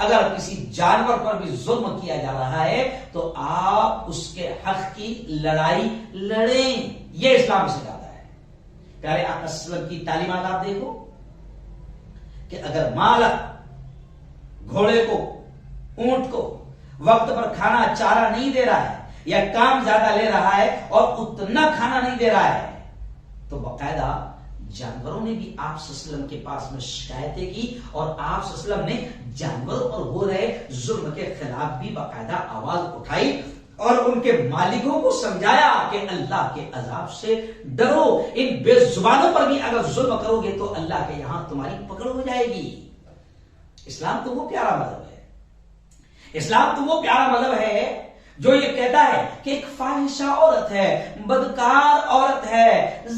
اگر کسی جانور پر بھی ظلم کیا جا رہا ہے تو آپ اس کے حق کی لڑائی لڑیں، یہ اسلام سکھاتا ہے۔ پیارے آقا صلی اللہ علیہ وسلم کی تعلیمات آپ دیکھو کہ اگر مالک گھوڑے کو، اونٹ کو وقت پر کھانا چارہ نہیں دے رہا ہے یا کام زیادہ لے رہا ہے اور اتنا کھانا نہیں دے رہا ہے تو باقاعدہ جانوروں نے بھی آپ صلی اللہ علیہ وسلم کے پاس میں شکایتیں کی اور آپ صلی اللہ علیہ وسلم نے جانوروں پر ہو رہے ظلم کے خلاف بھی باقاعدہ آواز اٹھائی اور ان کے مالکوں کو سمجھایا کہ اللہ کے عذاب سے ڈرو، ان بے زبانوں پر بھی اگر ظلم کرو گے تو اللہ کے یہاں تمہاری پکڑ ہو جائے گی۔ اسلام تو وہ پیارا مذہب ہے، اسلام تو وہ پیارا مذہب ہے جو یہ کہتا ہے کہ ایک فاحشہ عورت ہے، بدکار عورت ہے،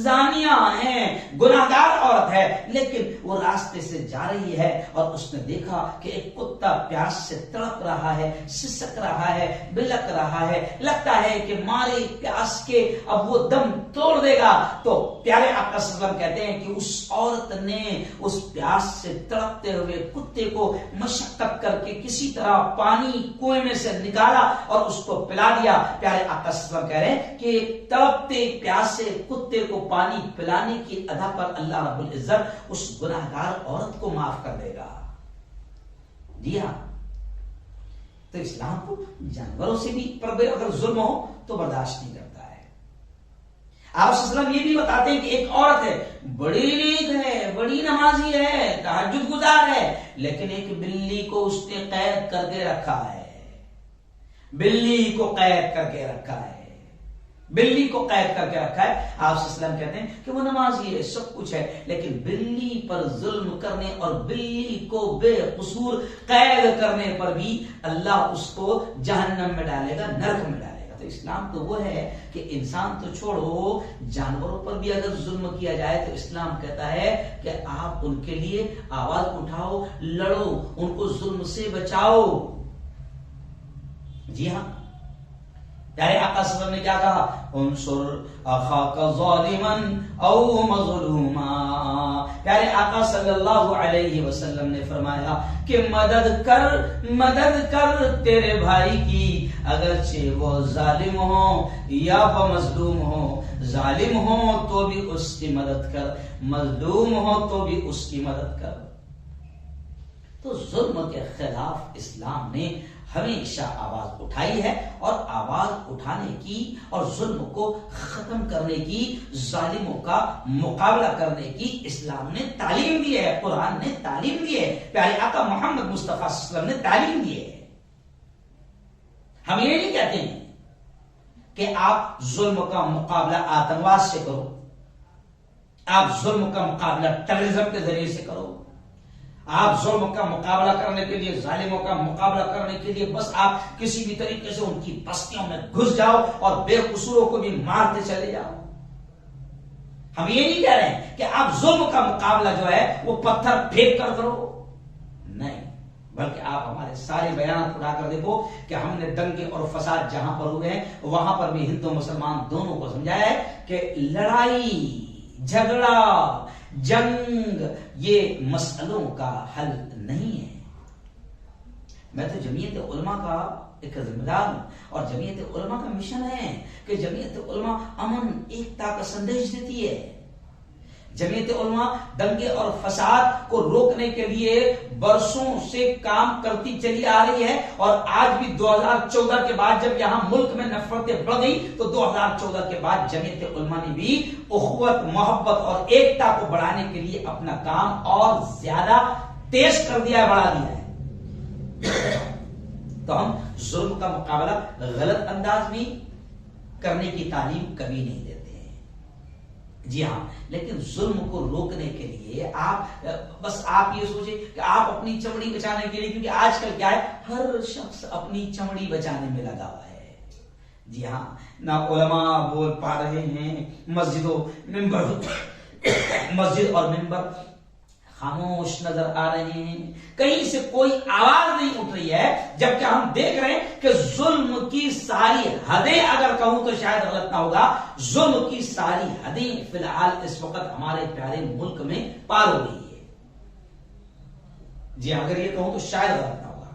زانیہ ہے، گناہگار عورت ہے، لیکن وہ راستے سے جا رہی ہے اور اس نے دیکھا کہ ایک کتا پیاس سے تڑپ رہا ہے، سسک رہا ہے، بلک رہا ہے، لگتا ہے کہ مارے پیاس کے اب وہ دم توڑ دے گا، تو پیارے آقا صلی اللہ علیہ وسلم کہتے ہیں کہ اس عورت نے اس پیاس سے تڑپتے ہوئے کتے کو مشقت کر کے کسی طرح پانی کنویں میں سے نکالا اور اس کو پلا دیا۔ پیارے آقا صلی اللہ علیہ وسلم کہہ رہے ہیں کہ تڑپتے پیاسے کتے کو پانی پلانے کی ادا پر اللہ رب العزت اس گناہگار عورت کو معاف کر دے گا۔ جی ہاں، تو اسلام کو جانوروں سے بھی اگر ظلم ہو تو برداشت نہیں کرتا ہے۔ آپ صلی اللہ علیہ وسلم یہ بھی بتاتے ہیں کہ ایک عورت ہے، بڑی نیک ہے، بڑی نمازی ہے، تہجد گزار ہے، لیکن ایک بلی کو اس نے قید کر کے رکھا ہے، بلی کو قید کر کے رکھا ہے، بلی کو قید کر کے رکھا ہے۔ آپ صلی اللہ علیہ وسلم کہتے ہیں کہ وہ نمازی ہے، سب کچھ ہے، لیکن بلی پر ظلم کرنے اور بلی کو بے قصور قید کرنے پر بھی اللہ اس کو جہنم میں ڈالے گا، نرک میں ڈالے گا۔ تو اسلام تو وہ ہے کہ انسان تو چھوڑو، جانوروں پر بھی اگر ظلم کیا جائے تو اسلام کہتا ہے کہ آپ ان کے لیے آواز اٹھاؤ، لڑو، ان کو ظلم سے بچاؤ۔ جی ہاں، پیارے آقا صلی اللہ علیہ وسلم نے کیا کہا؟ انصر اخاک ظالما او مظلوما۔ پیارے آقا صلی اللہ علیہ وسلم نے فرمایا کہ مدد کر تیرے بھائی کی، اگرچہ وہ ظالم ہو یا وہ مظلوم ہو، ظالم ہو تو بھی اس کی مدد کر، مظلوم ہو تو بھی اس کی مدد کر۔ تو ظلم کے خلاف اسلام نے ہمیشہ آواز اٹھائی ہے، اور آواز اٹھانے کی اور ظلم کو ختم کرنے کی، ظالموں کا مقابلہ کرنے کی اسلام نے تعلیم دی ہے، قرآن نے تعلیم دی ہے، پیارے آقا محمد مصطفیٰ صلی اللہ علیہ وسلم نے تعلیم دی ہے۔ ہم یہ نہیں کہتے ہیں کہ آپ ظلم کا مقابلہ آتنکواد سے کرو، آپ ظلم کا مقابلہ ٹیررزم کے ذریعے سے کرو، آپ ظلم کا مقابلہ کرنے کے لیے، ظالموں کا مقابلہ کرنے کے لیے بس آپ کسی بھی طریقے سے ان کی بستیوں میں گھس جاؤ اور بے قصوروں کو بھی مارتے چلے جاؤ۔ ہم یہ نہیں کہہ رہے ہیں کہ آپ ظلم کا مقابلہ جو ہے وہ پتھر پھینک کر کرو، نہیں، بلکہ آپ ہمارے سارے بیانات اٹھا کر دیکھو کہ ہم نے دنگے اور فساد جہاں پر ہوئے ہیں وہاں پر بھی ہندو مسلمان دونوں کو سمجھایا ہے کہ لڑائی، جھگڑا، جنگ یہ مسئلوں کا حل نہیں ہے۔ میں تو جمعیت علماء کا ایک ذمہ دار ہوں، اور جمعیت علماء کا مشن ہے کہ جمعیت علماء امن ایکتا کا سندیش دیتی ہے۔ جمعیت علماء دنگے اور فساد کو روکنے کے لیے برسوں سے کام کرتی چلی آ رہی ہے، اور آج بھی 2014 کے بعد جب یہاں ملک میں نفرتیں بڑھ گئی تو 2014 کے بعد جمعیت علماء نے بھی اخوت، محبت اور ایکتا کو بڑھانے کے لیے اپنا کام اور زیادہ تیز کر دیا ہے، بڑھا دیا ہے۔ تو ہم ظلم کا مقابلہ غلط انداز میں کرنے کی تعلیم کبھی نہیں دیتے۔ جی ہاں، لیکن ظلم کو روکنے کے لیے آپ بس آپ یہ سوچیں کہ آپ اپنی چمڑی بچانے کے لیے، کیونکہ آج کل کیا ہے، ہر شخص اپنی چمڑی بچانے میں لگا ہوا ہے۔ جی ہاں، نہ علماء بول پا رہے ہیں، مسجد اور ممبر خاموش نظر آ رہے ہیں، کہیں سے کوئی آواز نہیں اٹھ رہی ہے، جبکہ ہم دیکھ رہے ہیں کہ ظلم کی ساری حدیں، اگر کہوں تو شاید غلط نہ ہوگا، ظلم کی ساری حدیں فی الحال اس وقت ہمارے پیارے ملک میں پار ہو رہی ہے۔ جی اگر یہ کہوں تو شاید غلط نہ ہوگا۔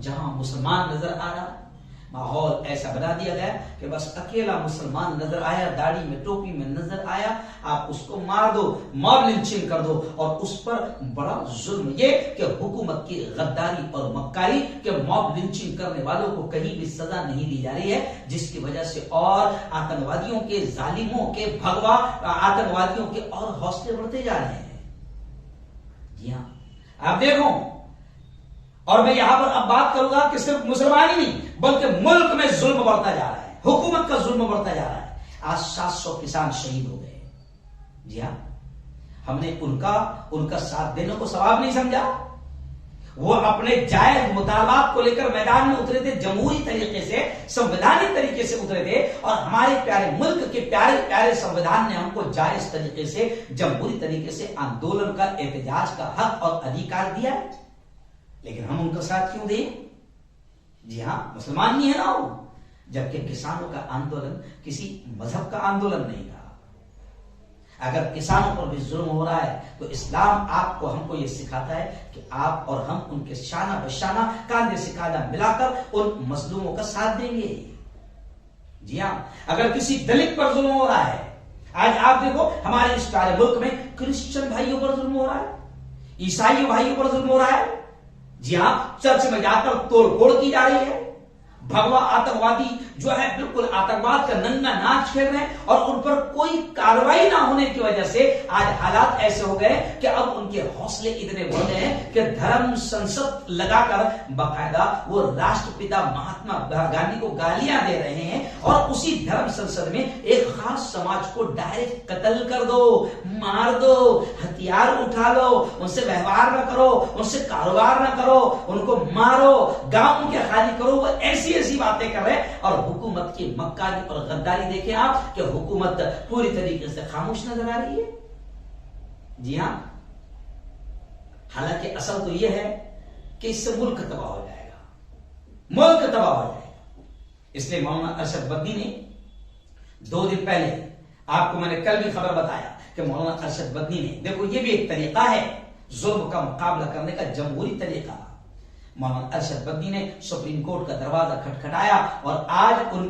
جہاں مسلمان نظر آ رہا ہے ماحول ایسا بنا دیا گیا کہ بس اکیلا مسلمان نظر آیا، داڑھی میں ٹوپی میں نظر آیا، آپ اس کو مار دو، موب لنچنگ کر دو. اور اس پر بڑا ظلم یہ کہ حکومت کی غداری اور مکاری کہ موب لنچنگ کرنے والوں کو کہیں بھی سزا نہیں دی جا رہی ہے، جس کی وجہ سے اور آتنکوادیوں کے، ظالموں کے، بھگوا آتنکوادیوں کے اور حوصلے بڑھتے جا رہے ہیں. جی ہاں، آپ دیکھو، اور میں یہاں پر اب بات کروں گا کہ صرف مسلمان ہی نہیں بلکہ ملک میں ظلم بڑھتا جا رہا ہے، حکومت کا ظلم بڑھتا جا رہا ہے. آج 700 کسان شہید ہو گئے. جی ہاں، ہم نے ان کا ساتھ دینے کو ثواب نہیں سمجھا. وہ اپنے جائز مطالبات کو لے کر میدان میں اترے تھے، جمہوری طریقے سے، سنویدھانی طریقے سے اترے تھے، اور ہمارے پیارے ملک کے پیارے پیارے سنویدھان نے ہم کو جائز طریقے سے، جمہوری طریقے سے آندولن کا، احتجاج کا حق اور ادھیکار دیا ہے. لیکن ہم ان کا ساتھ کیوں دیں؟ جی ہاں، مسلمان نہیں ہے نا وہ. جبکہ کسانوں کا آندولن کسی مذہب کا آندولن نہیں تھا. اگر کسانوں پر بھی ظلم ہو رہا ہے تو اسلام آپ کو، ہم کو یہ سکھاتا ہے کہ آپ اور ہم ان کے شانہ بشانہ، کاندھے سے کاندھا ملا کر ان مظلوموں کا ساتھ دیں گے. جی ہاں، اگر کسی دلت پر ظلم ہو رہا ہے، آج آپ دیکھو ہمارے اس پیارے ملک میں کرسچن بھائیوں پر ظلم ہو رہا ہے، عیسائی بھائیوں پر ظلم ہو رہا ہے. جی ہاں، چرچ میں جا کر توڑ پھوڑ کی جا رہی ہے. بھگوا آتنکوادی جو ہے بالکل آتنکواد کا ننگا ناچ کھیل رہے ہیں، اور ان پر کوئی کارروائی نہ ہونے کی وجہ سے آج حالات ایسے ہو گئے کہ اب ان کے حوصلے اتنے بڑھ گئے ہیں کہ دھرم سنسد لگا کر باقاعدہ وہ راشٹر پتا مہاتما گاندھی کو گالیاں دے رہے ہیں، اور اسی دھرم سنسد میں ایک خاص سماج کو ڈائریکٹ قتل کر دو، مار دو، ہتھیار اٹھا لو، ان سے ویوہار نہ کرو، ان سے کاروبار نہ کرو، ان کو مارو، گاؤں کے خالی کرو. وہ ایسی باتیں کر رہے ہیں، اور حکومت کی مکاری اور غداری دیکھیں آپ کہ حکومت پوری طریقے سے خاموش نظر آ رہی ہے. جی ہاں، حالانکہ اصل تو یہ ہے کہ اس سے ملک تباہ ہو جائے گا، ملک تباہ ہو جائے گا. اس لیے مولانا ارشد بدنی نے 2 دن پہلے، آپ کو میں نے کل بھی خبر بتایا کہ مولانا ارشد بدنی نے، دیکھو یہ بھی ایک طریقہ ہے ظلم کا مقابلہ کرنے کا، جمہوری طریقہ. مولانا ارشد بدنی نے سپریم کورٹ کا دروازہ کھٹکھٹایا، اور آج ان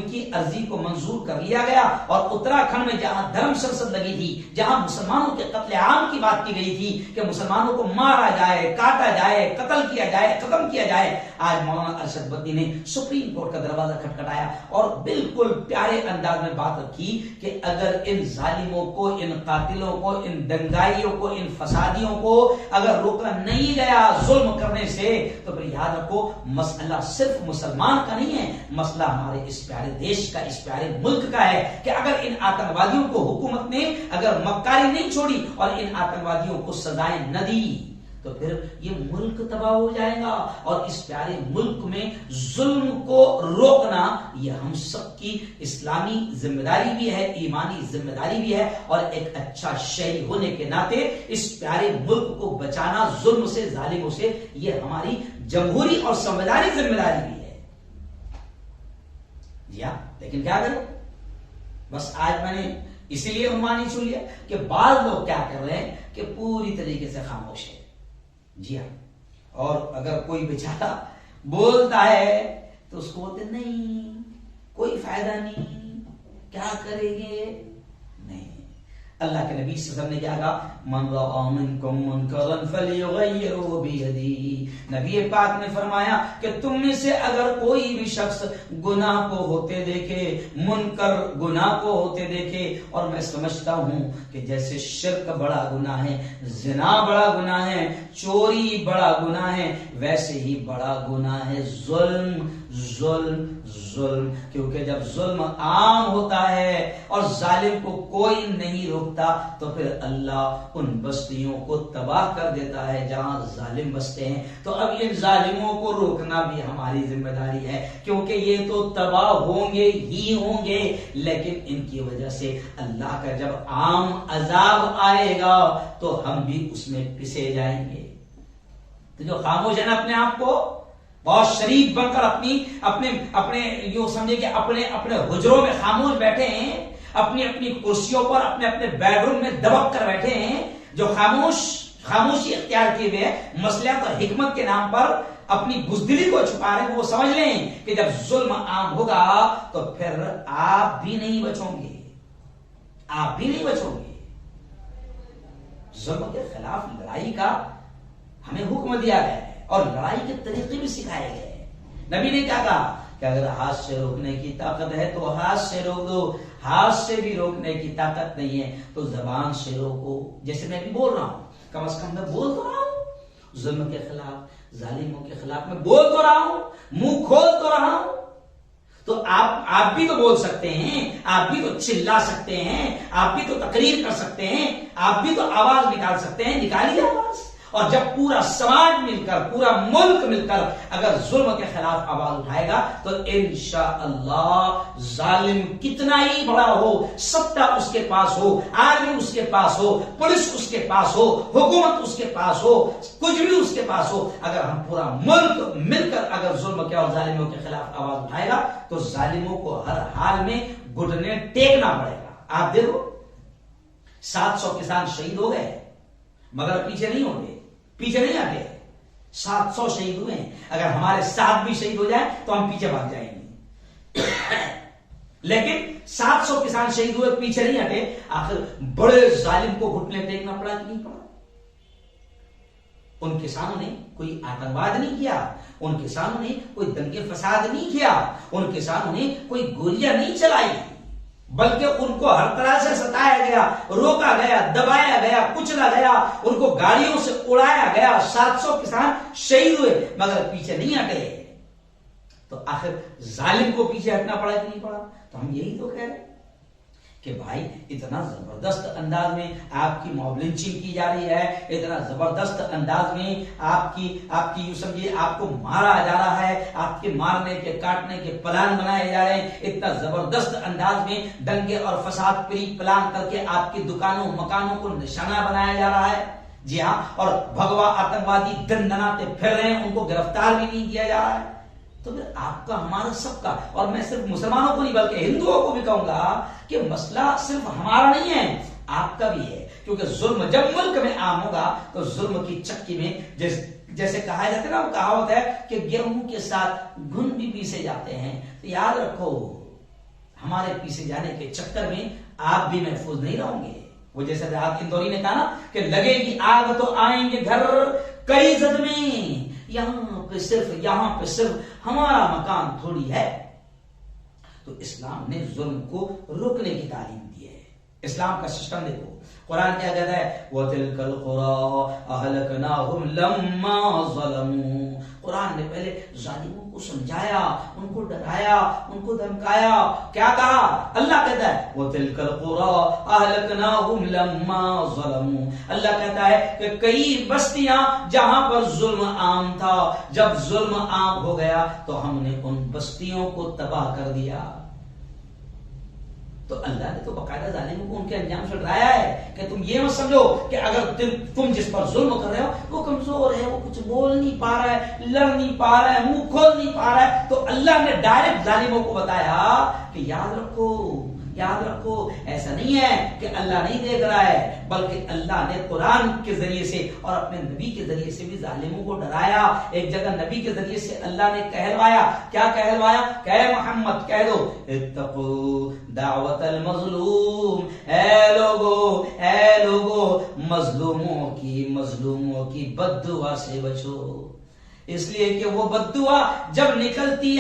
کی عرضی کو منظور کر لیا گیا. اور اتراکھنڈ میں جہاں دھرم سنسد لگی تھی، جہاں مسلمانوں کے قتل عام کی بات کی گئی تھی کہ مسلمانوں کو مارا جائے، کاٹا جائے، قتل کیا جائے، ختم کیا جائے، آج مولانا ارشد بدنی نے سپریم کورٹ کا دروازہ کھٹکھٹایا اور بالکل پیارے انداز میں بات رکھی کہ اگر ان ظالموں کو، ان قاتلوں کو، ان دنگائیوں کو، ان فسادیوں کو اگر روکا نہیں گیا ظلم کرنے سے، تو پھر یاد رکھو مسئلہ صرف مسلمان کا نہیں ہے، مسئلہ ہمارے اس پیارے دیش کا، اس پیارے ملک کا ہے کہ اگر ان آتنکوادیوں کو حکومت نے اگر مکاری نہیں چھوڑی اور ان آتنکوادیوں کو سزائیں نہ دی تو پھر یہ ملک تباہ ہو جائے گا. اور اس پیارے ملک میں ظلم کو روکنا یہ ہم سب کی اسلامی ذمہ داری بھی ہے، ایمانی ذمہ داری بھی ہے، اور ایک اچھا شہری ہونے کے ناطے اس پیارے ملک کو بچانا ظلم سے، ظالموں سے، یہ ہماری جمہوری اور سنویدھانی ذمہ داری بھی ہے. جی ہاں، لیکن کیا کریں، بس آج میں نے اسی لیے عنوان ہی چن لیا کہ بعض لوگ کیا کر رہے ہیں کہ پوری طریقے سے خاموش ہے. جی ہاں، اور اگر کوئی بیچارہ بولتا ہے تو اس کو بولتے نہیں، کوئی فائدہ نہیں، کیا کریں گے. نہیں، اللہ کے نبی صلی اللہ علیہ وسلم نے کیا کہا، من رأى منکم منکرا فلیغیرہ بیدہ. نبی پاک نے فرمایا کہ تم میں سے اگر کوئی بھی شخص گناہ کو ہوتے دیکھے، منکر گناہ کو ہوتے دیکھے، اور میں سمجھتا ہوں کہ جیسے شرک بڑا گناہ ہے، زنا بڑا گناہ ہے، چوری بڑا گناہ ہے، ویسے ہی بڑا گناہ ہے ظلم. کیونکہ جب ظلم عام ہوتا ہے اور ظالم کو کوئی نہیں روکتا تو پھر اللہ ان بستیوں کو تباہ کر دیتا ہے جہاں ظالم بستے ہیں. تو اب ان ظالموں کو روکنا بھی ہماری ذمہ داری ہے، کیونکہ یہ تو تباہ ہوں گے ہی ہوں گے، لیکن ان کی وجہ سے اللہ کا جب عام عذاب آئے گا تو ہم بھی اس میں پسے جائیں گے. تو جو خاموش ہے نا اپنے آپ کو بہت شریف بن کر اپنے یوں سمجھے کہ اپنے حجروں میں خاموش بیٹھے ہیں، اپنی کرسیوں پر، اپنے بیڈ روم میں دبک کر بیٹھے ہیں، جو خاموشی اختیار کیے ہوئے مسئلہ اور حکمت کے نام پر اپنی بزدلی کو چھپا رہے ہیں، وہ سمجھ لیں کہ جب ظلم عام ہوگا تو پھر آپ بھی نہیں بچو گے، آپ بھی نہیں بچو گے۔ ظلم کے خلاف لڑائی کا ہمیں حکم دیا گیا ہے اور لڑائی کے طریقے بھی سکھائے گئے ہیں۔ نبی نے کیا کہا کہ اگر ہاتھ سے روکنے کی طاقت ہے تو ہاتھ سے روک دو، ہاتھ سے بھی روکنے کی طاقت نہیں ہے تو زبان سے روکو۔ جیسے میں بھی بول رہا ہوں، کم از کم میں بول تو رہا ہوں، ظلم کے خلاف، ظالموں کے خلاف میں بول تو رہا ہوں، منہ کھول تو رہا ہوں۔ تو آپ بھی تو بول سکتے ہیں، آپ بھی تو چلا سکتے ہیں، آپ بھی تو تقریر کر سکتے ہیں، آپ بھی تو آواز نکال سکتے ہیں، نکالیے آواز۔ اور جب پورا سماج مل کر، پورا ملک مل کر اگر ظلم کے خلاف آواز اٹھائے گا تو انشاءاللہ ظالم کتنا ہی بڑا ہو، سٹہ اس کے پاس ہو، آرمی اس کے پاس ہو، پولیس اس کے پاس ہو، حکومت اس کے پاس ہو، کچھ بھی اس کے پاس ہو، اگر ہم پورا ملک مل کر اگر ظلم کے اور ظالموں کے خلاف آواز اٹھائے گا تو ظالموں کو ہر حال میں گھٹنے ٹیکنا پڑے گا۔ آپ دیکھو 700 کسان شہید ہو گئے مگر پیچھے نہیں ہوں گے، پیچھے نہیں آگے۔ 700 شہید ہوئے ہیں، اگر ہمارے ساتھ بھی شہید ہو جائیں تو ہم پیچھے بھاگ جائیں گے، لیکن 700 کسان شہید ہوئے، پیچھے نہیں ہٹے۔ آخر بڑے ظالم کو گھٹنے ٹیکنا پڑا کہ نہیں پڑا؟ ان کسانوں نے کوئی آتنکواد نہیں کیا، ان کسانوں نے کوئی دنگے فساد نہیں کیا، ان کسانوں نے کوئی گولیاں نہیں چلائی، بلکہ ان کو ہر طرح سے ستایا گیا، روکا گیا، دبایا گیا، کچلا گیا، ان کو گاڑیوں سے اڑایا گیا۔ 700 کسان شہید ہوئے مگر پیچھے نہیں ہٹے۔ تو آخر ظالم کو پیچھے ہٹنا پڑا کہ نہیں پڑا؟ تو ہم یہی تو کہہ رہے ہیں کہ بھائی اتنا زبردست انداز میں آپ کی موب لنچنگ کی جا رہی ہے، اتنا زبردست انداز میں آپ کی یوں سمجھیے آپ کو مارا جا رہا ہے، آپ کے مارنے کے کاٹنے کے پلان بنائے جا رہے ہیں، اتنا زبردست انداز میں دنگے اور فساد پری پلان کر کے آپ کی دکانوں مکانوں کو نشانہ بنایا جا رہا ہے۔ جی ہاں، اور بھگوا آتنکوادی دندناتے پھر رہے ہیں، ان کو گرفتار بھی نہیں کیا جا رہا ہے۔ تو پھر آپ کا، ہمارا، سب کا، اور میں صرف مسلمانوں کو نہیں بلکہ ہندوؤں کو بھی کہوں گا کہ مسئلہ صرف ہمارا نہیں ہے، آپ کا بھی ہے، کیونکہ ظلم جب ملک میں عام ہوگا تو ظلم کی چکی میں جیسے کہا جاتا ہے نا، کہاوت ہے کہ گیہوں کے ساتھ گھن بھی پیسے جاتے ہیں۔ تو یاد رکھو ہمارے پیسے جانے کے چکر میں آپ بھی محفوظ نہیں رہو گے۔ وہ جیسے راحت اندوری نے کہا نا کہ لگے گی آگ تو آئیں گے گھر کئی زد میں، یہاں پہ صرف ہمارا مکان تھوڑی ہے۔ تو اسلام نے ظلم کو روکنے کی تعلیم دی ہے۔ اسلام کا سسٹم دیکھو، قرآن کیا کہتا ہے؟ وَتِلْكَ الْقُرَىٰ أَهْلَكْنَاهُمْ لَمَّا ظَلَمُوا۔ قرآن نے پہلے ظالموں کو سمجھایا، ان کو ڈرایا، ان کو دھمکایا۔ کیا کہا؟ اللہ کہتا ہے وَتِلْكَ الْقُرَىٰ أَهْلَكْنَاهُمْ لَمَّا ظَلَمُوا۔ اللہ کہتا ہے کہ کئی بستیاں جہاں پر ظلم عام تھا، جب ظلم عام ہو گیا تو ہم نے ان بستیوں کو تباہ کر دیا۔ تو اللہ نے تو باقاعدہ ظالموں کو ان کے انجام سے ڈرایا ہے کہ تم یہ مت سمجھو کہ اگر تم جس پر ظلم کر رہے ہو وہ کمزور ہے، وہ کچھ بول نہیں پا رہا ہے، لڑ نہیں پا رہا ہے، منہ کھول نہیں پا رہا ہے۔ تو اللہ نے ڈائریکٹ ظالموں کو بتایا کہ یاد رکھو ایسا نہیں ہے کہ اللہ نہیں دیکھ رہا ہے، بلکہ اللہ نے قرآن کے ذریعے سے اور اپنے نبی کے ذریعے سے بھی ظالموں کو ڈرایا۔ ایک جگہ نبی کے ذریعے سے اللہ نے کہلوایا، کیا کہلوایا کہ اے محمد کہہ دو اتقوا دعوت المظلوم، اے لوگو مظلوموں کی بد دعا سے بچو، اس لیے کہ وہ بد دعا جب نکلتی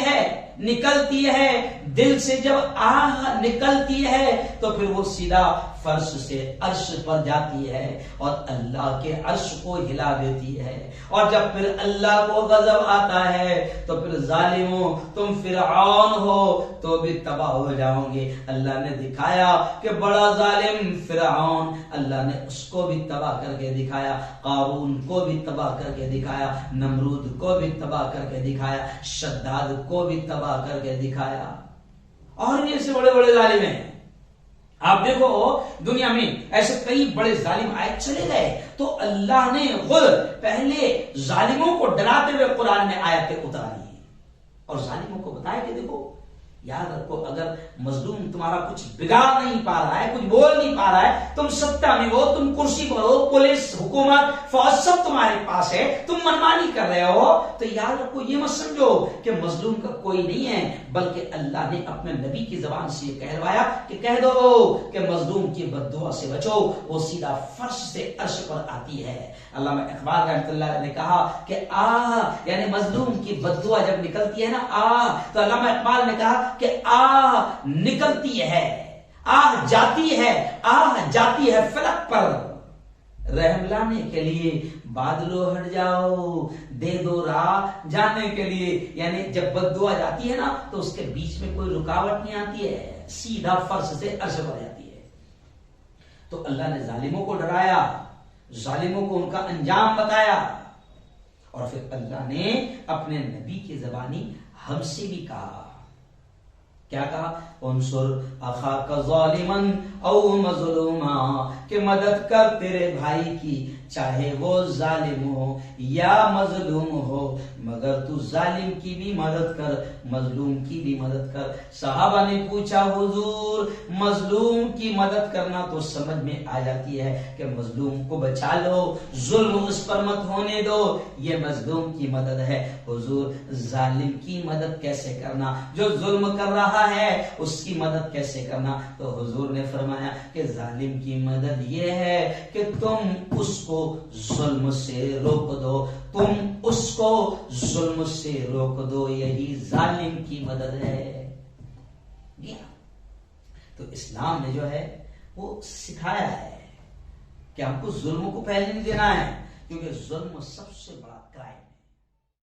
ہے دل سے، جب آہ نکلتی ہے تو پھر وہ سیدھا فرش سے عرش پر جاتی ہے اور اللہ کے عرش کو ہلا دیتی ہے، اور جب پھر اللہ کو غضب آتا ہے تو پھر ظالموں تم فرعون ہو تو بھی تباہ ہو جاؤ گے۔ اللہ نے دکھایا کہ بڑا ظالم فرعون، اللہ نے اس کو بھی تباہ کر کے دکھایا، قارون کو بھی تباہ کر کے دکھایا، نمرود کو بھی تباہ کر کے دکھایا، شداد کو بھی تباہ کر کے دکھایا، اور بھی ایسے بڑے بڑے ظالم ہیں۔ آپ دیکھو دنیا میں ایسے کئی بڑے ظالم آئے چلے گئے، تو اللہ نے خود پہلے ظالموں کو ڈراتے ہوئے قرآن میں آیتیں اتاری اور ظالموں کو بتایا کہ دیکھو یاد رکھو اگر مظلوم تمہارا کچھ بگاڑ نہیں پا رہا ہے، کچھ بول نہیں پا رہا ہے، تم ستا میں ہو، تم کرسی پر ہو، پولیس، حکومت، فوج سب تمہارے پاس ہے، تم منمانی کر رہے ہو، تو یاد رکھو یہ مت سمجھو کہ مظلوم کا کوئی نہیں ہے، بلکہ اللہ نے اپنے نبی کی زبان سے یہ کہلوایا کہ کہہ دو کہ مظلوم کی بد دعا سے بچو، وہ سیدھا فرش سے عرش پر آتی ہے۔ علامہ اقبال رحمۃ اللہ علیہ نے کہا کہ یعنی مظلوم کی بد دعا جب نکلتی ہے نا تو علامہ اقبال نے کہا کہ نکلتی ہے، جاتی ہے فلک پر، رحم لانے کے لیے بادلو ہٹ جاؤ، دے دو راہ جانے کے لیے۔ یعنی جب بد دعا جاتی ہے نا تو اس کے بیچ میں کوئی رکاوٹ نہیں آتی ہے، سیدھا فرش سے عرش پر جاتی ہے۔ تو اللہ نے ظالموں کو ڈرایا، ظالموں کو ان کا انجام بتایا، اور پھر اللہ نے اپنے نبی کی زبانی ہم سے بھی کہا، کیا کہا؟ انصر اخاک ظالما او مظلوما، کہ مدد کر تیرے بھائی کی چاہے وہ ظالم ہو یا مظلوم ہو، مگر تو ظالم کی بھی مدد کر، مظلوم کی بھی مدد کر۔ صحابہ نے پوچھا حضور مظلوم کی مدد کرنا تو سمجھ میں آ جاتی ہے کہ مظلوم کو بچا لو، ظلم اس پر مت ہونے دو، یہ مظلوم کی مدد ہے۔ حضور ظالم کی مدد کیسے کرنا، جو ظلم کر رہا ہے اس کی مدد کیسے کرنا؟ تو حضور نے فرمایا کہ ظالم کی مدد یہ ہے کہ تم اس کو ظلم سے روک دو، تم اس کو ظلم سے روک دو، یہی ظالم کی مدد ہے۔ تو اسلام نے جو ہے وہ سکھایا ہے کہ ہم کو ظلم کو پہلے نہیں دینا ہے، کیونکہ ظلم سب سے بڑا کرائم